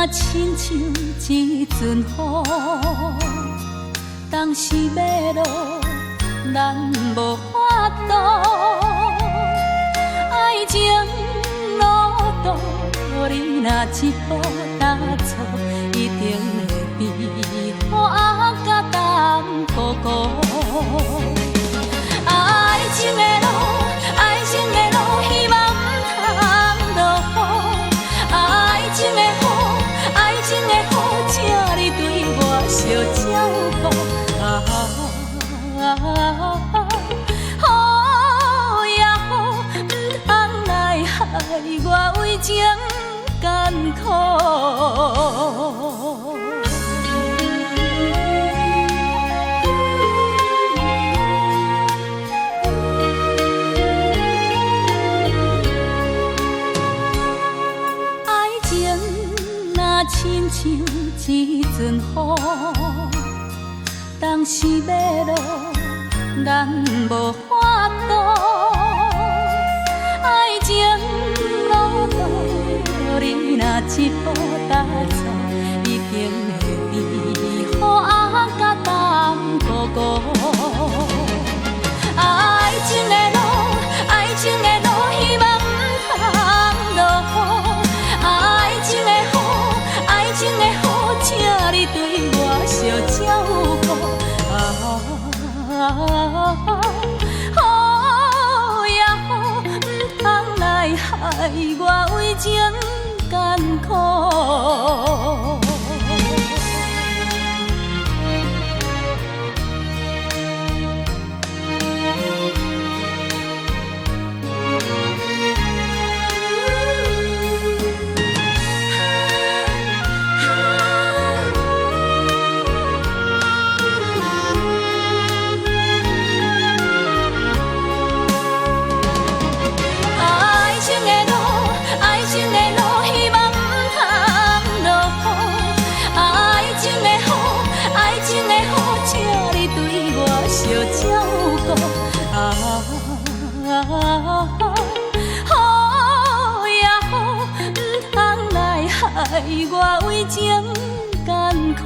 亲像一阵雨，当时要落，咱无法度。爱情路途，你若一步踏错，一定会被雨甲淡糊糊。爱情的路，爱情的路，希望不通落雨。爱情的雨，爱情的雨，请你对我小照顾。雨呀雨，不通来害我为情艰苦。亲像一阵雨，当时要落，咱无法度。爱情路途，你若一步踏错，一定会被雨甲淡糊糊。爱情的路，爱情的路，希望不通落雨。爱情的雨，爱情的雨，请你对我小照顾。雨呀雨，不通来害我为情艰苦。雨呀雨，不通来害我为情艰苦。